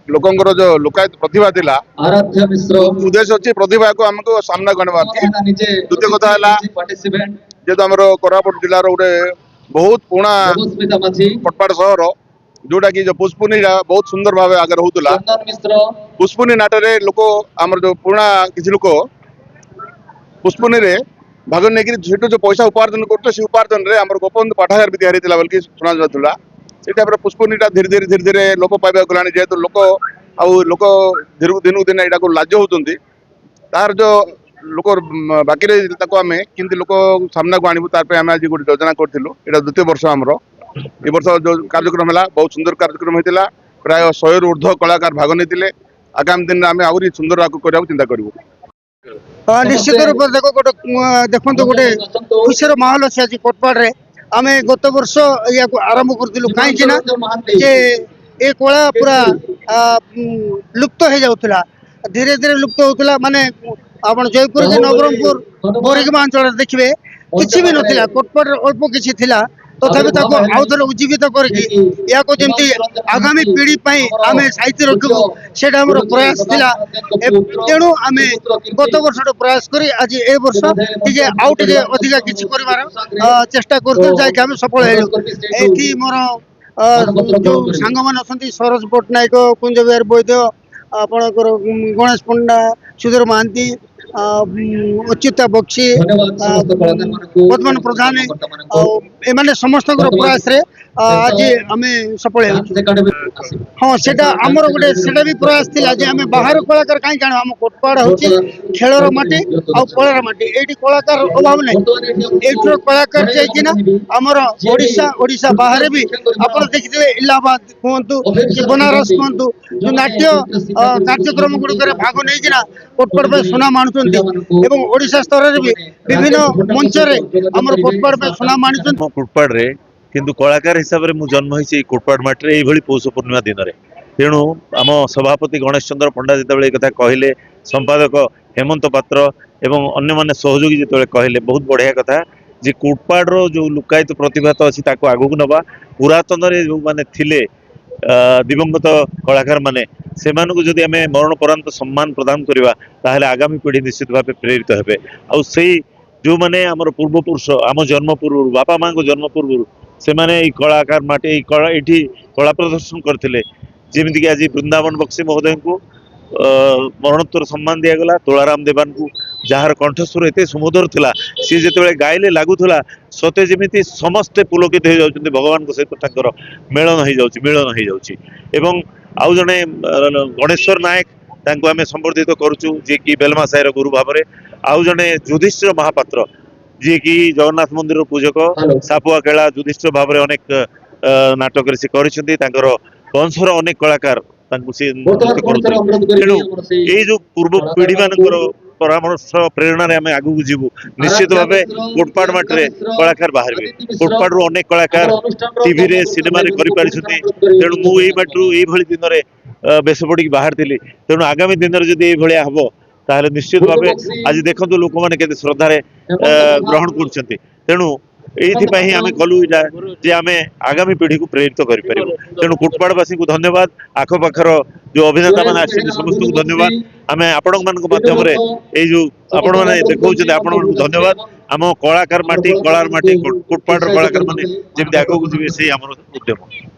लोकंर जो लोकायत प्रतिभा थिला उद्देश्य अच्छी प्रतिभा को हमको सामना करवा द्वितीय कथा जेहेतु आम कोरापुट जिलार गोटे बहुत पुराना कटपाड़ सहर जोटा कि जो पुष्पुनी बहुत सुंदर भाव आगे होता पुष्पुनी नाटरे लोक आम जो पुराना किसी लोक पुष्पुनी रे भाग नहीं जो पैसा उपार्जन कर उपार्जन में आम गोपबंधु पाठागार भी तैयारी बोल शुणा जाता से टाइप पुष्पुनीटा धीरे धीरे लोक पाइबा गलानी जेहेतु लोक लोक दिन दिन यहाँ लाज होती तार जो लोक बाकी आम कि लोक सामना को आणबू तार आम आज गोटे योजना करूँ यहाँ द्वितीय वर्ष आमर ए वर्ष जो कार्यक्रम है बहुत सुंदर कार्यक्रम होता प्राय 100 रु ऊर्ध्व कलाकार भाग नहीं आगामी दिन में आम आहरी सुंदर करने चिंता करूँ। निश्चित रूप से देखो गोटे देखो गोटे खुशी माहौल अच्छी आज कोटपाड़ आम गत वर्ष या आरंभ करूँ कहीं ये कला पूरा लुप्त हो जाऊला धीरे धीरे लुप्त होता माने आप जयपुर नवरंगपुर बोरीगमा अंचल देखिए किसी भी नाला कोटपाड़ अल्प किसी थिला तथापि आउ थे उज्जीवित करके आगामी पीढ़ी आम साहित्य रखू से प्रयास थिला तेणु आम गत वर्ष प्रयास कर आज ए वर्ष टे आउ टे अधिका किसी कर चेष्टा कर सफल हो मोर जो सांग मान अच्छा सरोज पट्टनायक कुंज बिहार वैद्य आपणकर गणेश पंडा सुधीर महांती अच्युता बक्सी पद्मन प्रधान एमाने समस्त प्रयास रे आज आम सफल हाँ से गोटे भी प्रयास थिला जे आम बाहर कलाकार कहीं जाना आम कोटपाड़ हूँ खेलर माटी आ कलार माटी ये कलाकार अभाव नहीं ये कलाकार जाइना आमर ओडिशा बाहर भी आप देखिए इलाहाबाद कहतु कि बनारस कहतु जो नाट्य कार्यक्रम गुड़िक भाग नहीं कोटपाड़ पे सुनाम आणुचंती एवं ओडिशा स्तर रे भी विभिन्न मंच रे हमर कोटपाड़ पे सुनाम आणुचंती कोटपाड़ रे किंतु कलाकार हिसाब से जन्म होइछि कोटपाड़ माटी एभली पौष पूर्णिमा दिन रे तेणु आम सभापति गणेश चंद्र पंडा जिते कथा कहले संपादक हेमंत पात्र एवं अन्य माने सहयोगी जिते कहले बहुत बढ़िया कथा जे कोटपाड़ रो जो लुकायित प्रतिभा तो अच्छी ताको आगु नबा पुरातन रे जो माने थिले दिवंगत कलाकार माने सेमानकु जदि आमे मरणोपरांत सम्मान प्रदान करिबा ताहेले आगामी पीढ़ी निश्चित भाव प्रेरित हेबे आ सेई जो माने हमर पूर्व पुरुष आम जन्म पूर्व बापा माँ को जन्म पूर्व से माने कलाकार माटे कला एठी कला प्रदर्शन करथिले जेमिति कि आज वृंदावन बक्सी महोदय को मरणोत्तर सम्मान दिया गला तुलाराम देवान को जार कंठस्वर एते सुमधुर थिला सी जेतेबेले गाइले लागुथला सते जेमिति समस्ते पुलकित हो जाउछन्ति भगवान को सहित ताकर मिलन हो जाउछि एवं आउ जने गणेश्वर नायक तांको आमे संबर्धित करूछु जे कि बेलमा साहिर गुरु भाबरे आउ जने युधिष्ठिर महापात्र जी कि जगन्नाथ मंदिर पूजक सापुआ केला युधिष्ठिर भाव अनेक नाटक से कर वंशर अनेक कलाकार तेणु ये जो पूर्व पीढ़ी मान परामर्श प्रेरणा आम आगू जीवु निश्चित भाव कोटपाड़ माटे कलाकार बाहर कोटपाड़ रू अनेक कलाकार टीवी रे सिनेमा रे करि पारिछथि तेणु मु एई बाटरू एई भली दिन रे बेस पड़ी बाहर थिली तेणु आगामी दिन रे जदि एई भलिया हबो ताहले निश्चित भाव आज देखो लोक मैंने के श्रद्धारे ग्रहण कर तेणु ये आम कलु जे आम आगामी पीढ़ी को प्रेरित कर तेणु कोटपाड़वासी को धन्यवाद आखपाखर जो अभिनेता मैंने आसते समस्त को धन्यवाद आम आपण माध्यम जो आपण मैंने देखा आपण धन्यवाद आम कलाकार माटी कलार माटी कोटपाड़ कलाकार मैंने जमी आगे जी से आम उद्यम।